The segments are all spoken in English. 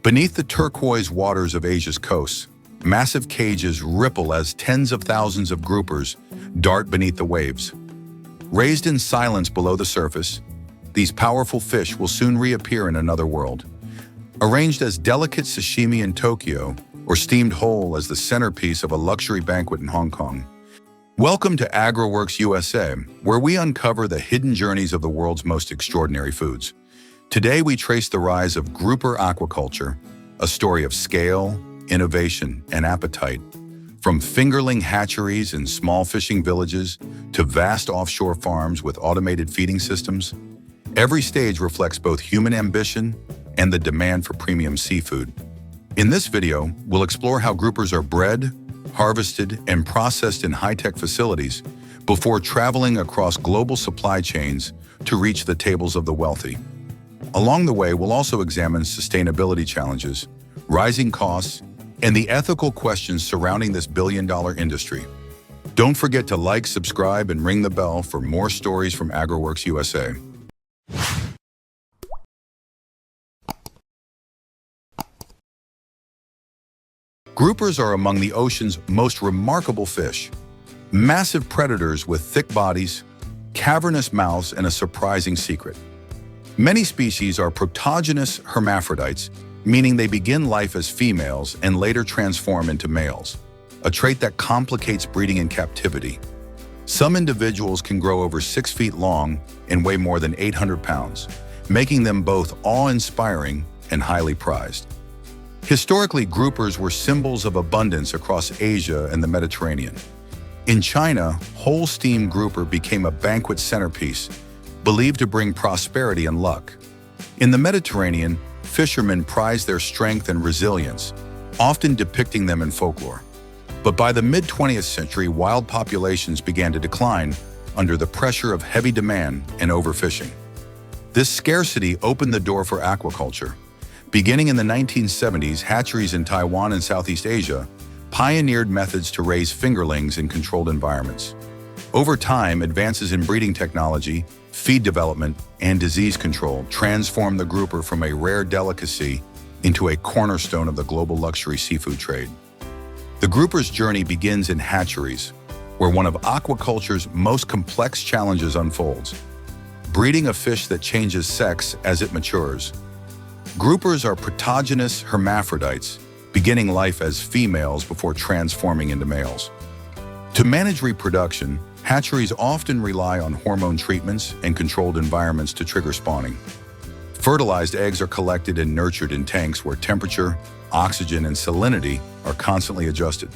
Beneath the turquoise waters of Asia's coasts, massive cages ripple as tens of thousands of groupers dart beneath the waves. Raised in silence below the surface, these powerful fish will soon reappear in another world. Arranged as delicate sashimi in Tokyo or steamed whole as the centerpiece of a luxury banquet in Hong Kong. Welcome to AgriWorks USA, where we uncover the hidden journeys of the world's most extraordinary foods. Today we trace the rise of grouper aquaculture, a story of scale, innovation, and appetite. From fingerling hatcheries in small fishing villages to vast offshore farms with automated feeding systems, every stage reflects both human ambition and the demand for premium seafood. In this video, we'll explore how groupers are bred, harvested, and processed in high-tech facilities before traveling across global supply chains to reach the tables of the wealthy. Along the way, we'll also examine sustainability challenges, rising costs, and the ethical questions surrounding this billion-dollar industry. Don't forget to like, subscribe, and ring the bell for more stories from AgriWorks USA. Groupers are among the ocean's most remarkable fish. Massive predators with thick bodies, cavernous mouths, and a surprising secret. Many species are protogynous hermaphrodites, meaning they begin life as females and later transform into males, a trait that complicates breeding in captivity. Some individuals can grow over 6 feet long and weigh more than 800 pounds, making them both awe-inspiring and highly prized. Historically, groupers were symbols of abundance across Asia and the Mediterranean. In China, whole steam grouper became a banquet centerpiece, believed to bring prosperity and luck. In the Mediterranean, fishermen prized their strength and resilience, often depicting them in folklore. But by the mid-20th century, wild populations began to decline under the pressure of heavy demand and overfishing. This scarcity opened the door for aquaculture. Beginning in the 1970s, hatcheries in Taiwan and Southeast Asia pioneered methods to raise fingerlings in controlled environments. Over time, advances in breeding technology, feed development, and disease control transformed the grouper from a rare delicacy into a cornerstone of the global luxury seafood trade. The grouper's journey begins in hatcheries, where one of aquaculture's most complex challenges unfolds: breeding a fish that changes sex as it matures. Groupers are protogynous hermaphrodites, beginning life as females before transforming into males. To manage reproduction, hatcheries often rely on hormone treatments and controlled environments to trigger spawning. Fertilized eggs are collected and nurtured in tanks where temperature, oxygen, and salinity are constantly adjusted.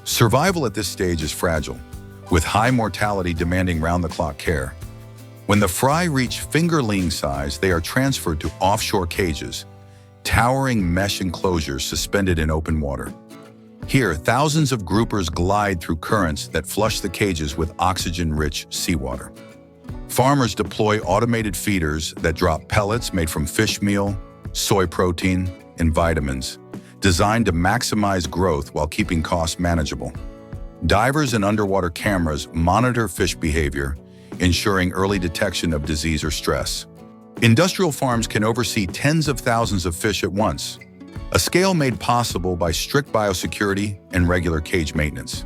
Survival at this stage is fragile, with high mortality demanding round-the-clock care. When the fry reach fingerling size, they are transferred to offshore cages, towering mesh enclosures suspended in open water. Here, thousands of groupers glide through currents that flush the cages with oxygen-rich seawater. Farmers deploy automated feeders that drop pellets made from fish meal, soy protein, and vitamins, designed to maximize growth while keeping costs manageable. Divers and underwater cameras monitor fish behavior, ensuring early detection of disease or stress. Industrial farms can oversee tens of thousands of fish at once, a scale made possible by strict biosecurity and regular cage maintenance.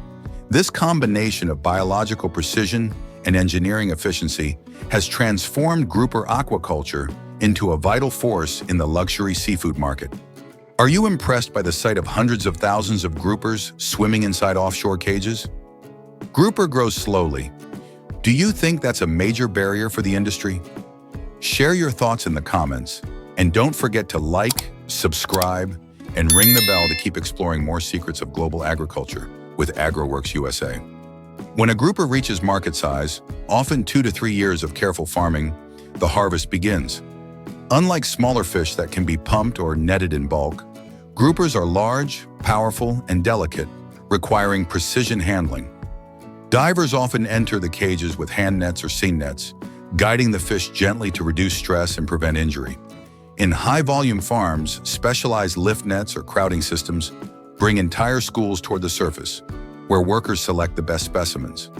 This combination of biological precision and engineering efficiency has transformed grouper aquaculture into a vital force in the luxury seafood market. Are you impressed by the sight of hundreds of thousands of groupers swimming inside offshore cages? Grouper grows slowly. Do you think that's a major barrier for the industry? Share your thoughts in the comments, and don't forget to like, subscribe, and ring the bell to keep exploring more secrets of global agriculture with AgriWorks USA. When a grouper reaches market size, often 2 to 3 years of careful farming, the harvest begins. Unlike smaller fish that can be pumped or netted in bulk, groupers are large, powerful, and delicate, requiring precision handling. Divers often enter the cages with hand nets or seine nets, guiding the fish gently to reduce stress and prevent injury. In high-volume farms, specialized lift nets or crowding systems bring entire schools toward the surface, where workers select the best specimens.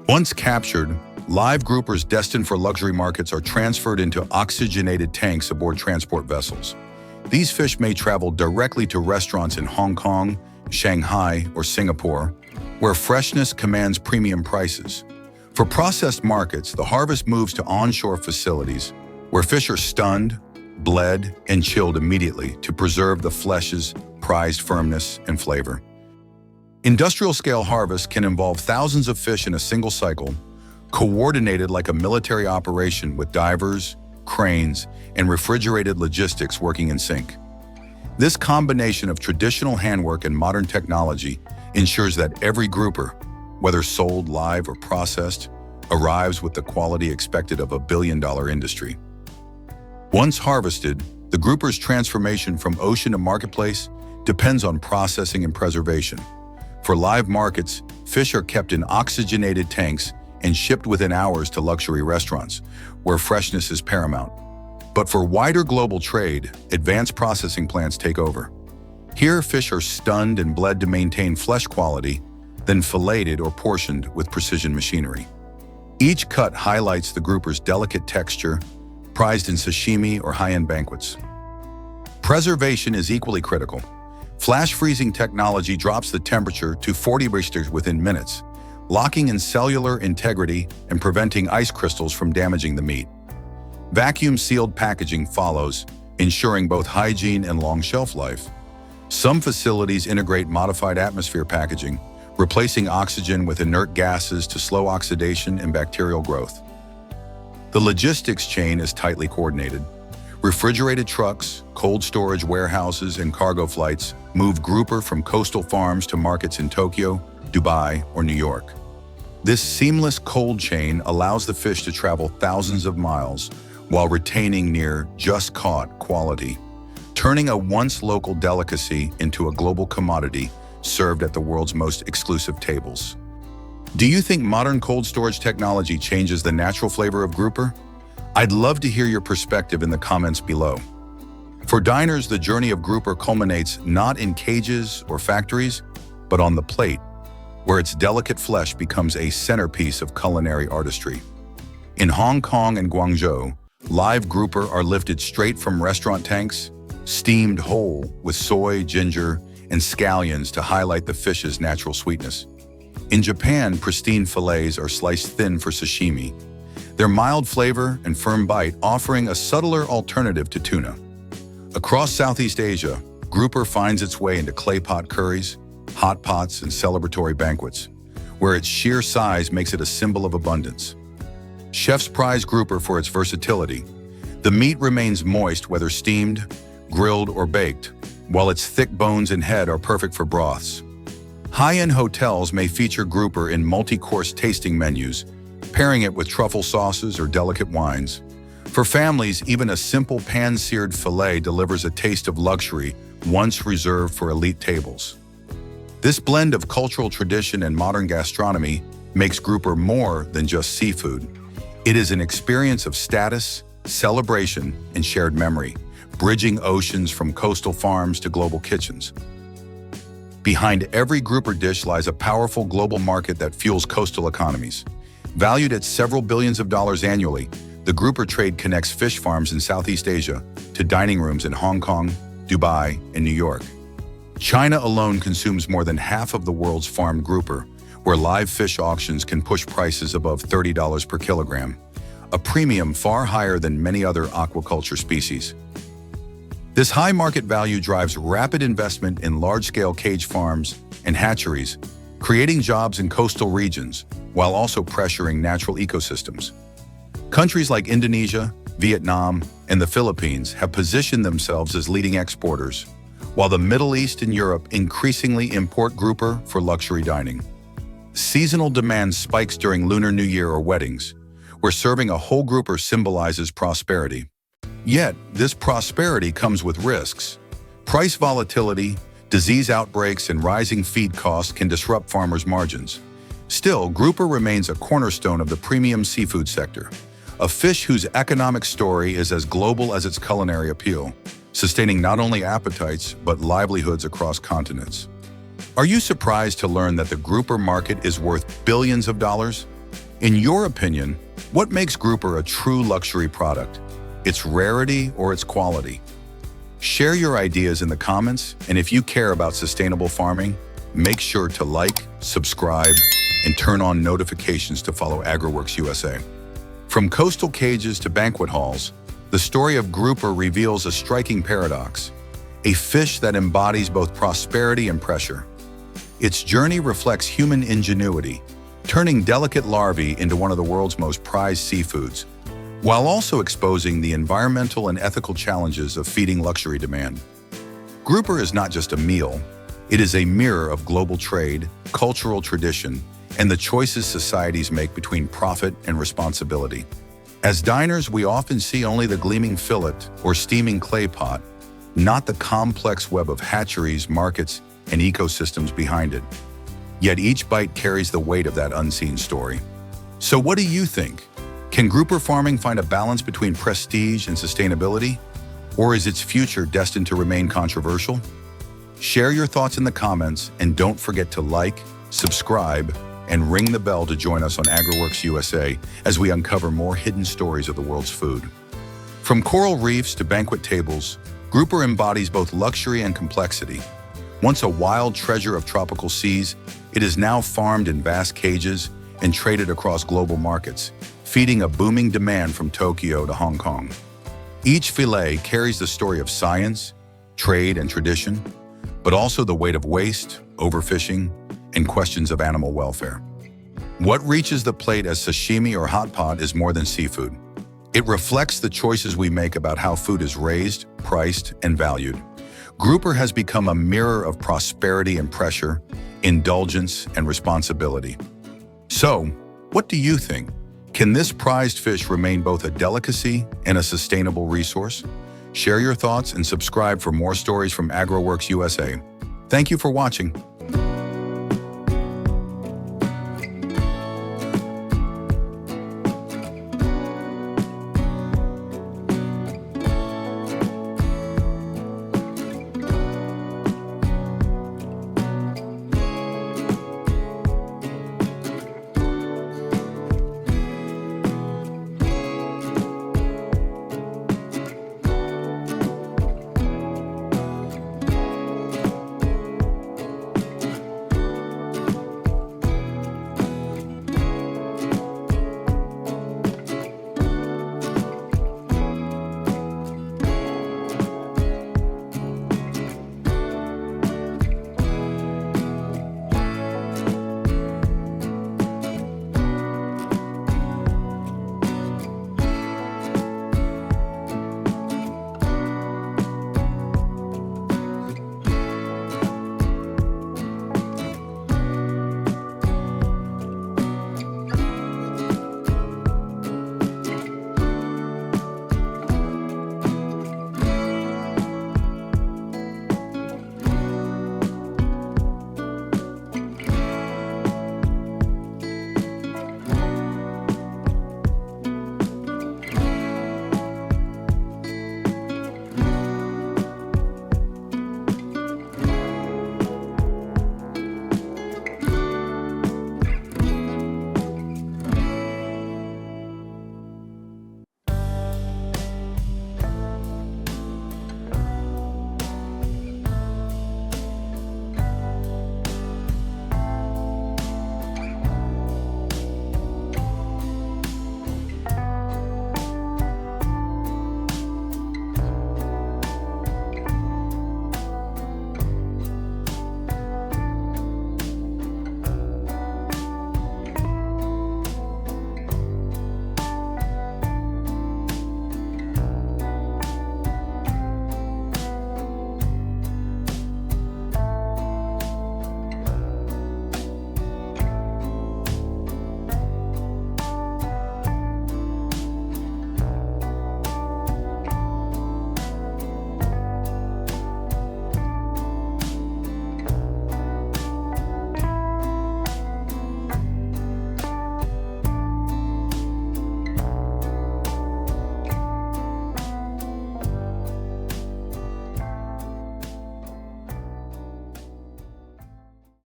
Once captured, live groupers destined for luxury markets are transferred into oxygenated tanks aboard transport vessels. These fish may travel directly to restaurants in Hong Kong, Shanghai, or Singapore, where freshness commands premium prices. For processed markets, the harvest moves to onshore facilities, where fish are stunned, bled, and chilled immediately to preserve the flesh's prized firmness and flavor. Industrial-scale harvest can involve thousands of fish in a single cycle, coordinated like a military operation with divers, cranes, and refrigerated logistics working in sync. This combination of traditional handwork and modern technology ensures that every grouper, whether sold live or processed, arrives with the quality expected of a billion-dollar industry. Once harvested, the grouper's transformation from ocean to marketplace depends on processing and preservation. For live markets, fish are kept in oxygenated tanks and shipped within hours to luxury restaurants, where freshness is paramount. But for wider global trade, advanced processing plants take over. Here, fish are stunned and bled to maintain flesh quality, then filleted or portioned with precision machinery. Each cut highlights the grouper's delicate texture, prized in sashimi or high-end banquets. Preservation is equally critical. Flash freezing technology drops the temperature to 40 degrees within minutes, locking in cellular integrity and preventing ice crystals from damaging the meat. Vacuum-sealed packaging follows, ensuring both hygiene and long shelf life. Some facilities integrate modified atmosphere packaging, replacing oxygen with inert gases to slow oxidation and bacterial growth. The logistics chain is tightly coordinated. Refrigerated trucks, cold storage warehouses, and cargo flights move grouper from coastal farms to markets in Tokyo, Dubai, or New York. This seamless cold chain allows the fish to travel thousands of miles while retaining near just-caught quality, turning a once local delicacy into a global commodity served at the world's most exclusive tables. Do you think modern cold storage technology changes the natural flavor of grouper? I'd love to hear your perspective in the comments below. For diners, the journey of grouper culminates not in cages or factories, but on the plate, where its delicate flesh becomes a centerpiece of culinary artistry. In Hong Kong and Guangzhou, live grouper are lifted straight from restaurant tanks, steamed whole with soy, ginger, and scallions to highlight the fish's natural sweetness. In Japan, pristine fillets are sliced thin for sashimi, their mild flavor and firm bite offering a subtler alternative to tuna. Across Southeast Asia, grouper finds its way into clay pot curries, hot pots, and celebratory banquets, where its sheer size makes it a symbol of abundance. Chefs prize grouper for its versatility. The meat remains moist whether steamed, grilled, or baked, while its thick bones and head are perfect for broths. High-end hotels may feature grouper in multi-course tasting menus, pairing it with truffle sauces or delicate wines. For families, even a simple pan-seared fillet delivers a taste of luxury once reserved for elite tables. This blend of cultural tradition and modern gastronomy makes grouper more than just seafood. It is an experience of status, celebration, and shared memory, bridging oceans from coastal farms to global kitchens. Behind every grouper dish lies a powerful global market that fuels coastal economies. Valued at several billions of dollars annually, the grouper trade connects fish farms in Southeast Asia to dining rooms in Hong Kong, Dubai, and New York. China alone consumes more than half of the world's farmed grouper, where live fish auctions can push prices above $30 per kilogram, a premium far higher than many other aquaculture species. This high market value drives rapid investment in large-scale cage farms and hatcheries, creating jobs in coastal regions while also pressuring natural ecosystems. Countries like Indonesia, Vietnam, and the Philippines have positioned themselves as leading exporters, while the Middle East and Europe increasingly import grouper for luxury dining. Seasonal demand spikes during Lunar New Year or weddings, where serving a whole grouper symbolizes prosperity. Yet, this prosperity comes with risks. Price volatility, disease outbreaks, and rising feed costs can disrupt farmers' margins. Still, grouper remains a cornerstone of the premium seafood sector, a fish whose economic story is as global as its culinary appeal, sustaining not only appetites but livelihoods across continents. Are you surprised to learn that the grouper market is worth billions of dollars? In your opinion, what makes grouper a true luxury product? Its rarity or its quality? Share your ideas in the comments, and if you care about sustainable farming, make sure to like, subscribe, and turn on notifications to follow AgriWorks USA. From coastal cages to banquet halls, the story of grouper reveals a striking paradox, a fish that embodies both prosperity and pressure. Its journey reflects human ingenuity, turning delicate larvae into one of the world's most prized seafoods, while also exposing the environmental and ethical challenges of feeding luxury demand. Grouper is not just a meal, it is a mirror of global trade, cultural tradition, and the choices societies make between profit and responsibility. As diners, we often see only the gleaming fillet or steaming clay pot, not the complex web of hatcheries, markets, and ecosystems behind it. Yet each bite carries the weight of that unseen story. So what do you think? Can grouper farming find a balance between prestige and sustainability? Or is its future destined to remain controversial? Share your thoughts in the comments, and don't forget to like, subscribe, and ring the bell to join us on AgriWorks USA as we uncover more hidden stories of the world's food. From coral reefs to banquet tables, grouper embodies both luxury and complexity. Once a wild treasure of tropical seas, it is now farmed in vast cages and traded across global markets, feeding a booming demand from Tokyo to Hong Kong. Each fillet carries the story of science, trade, and tradition, but also the weight of waste, overfishing, and questions of animal welfare. What reaches the plate as sashimi or hot pot is more than seafood. It reflects the choices we make about how food is raised, priced, and valued. Grouper has become a mirror of prosperity and pressure, indulgence and responsibility. So, what do you think? Can this prized fish remain both a delicacy and a sustainable resource? Share your thoughts and subscribe for more stories from AgriWorks USA. Thank you for watching.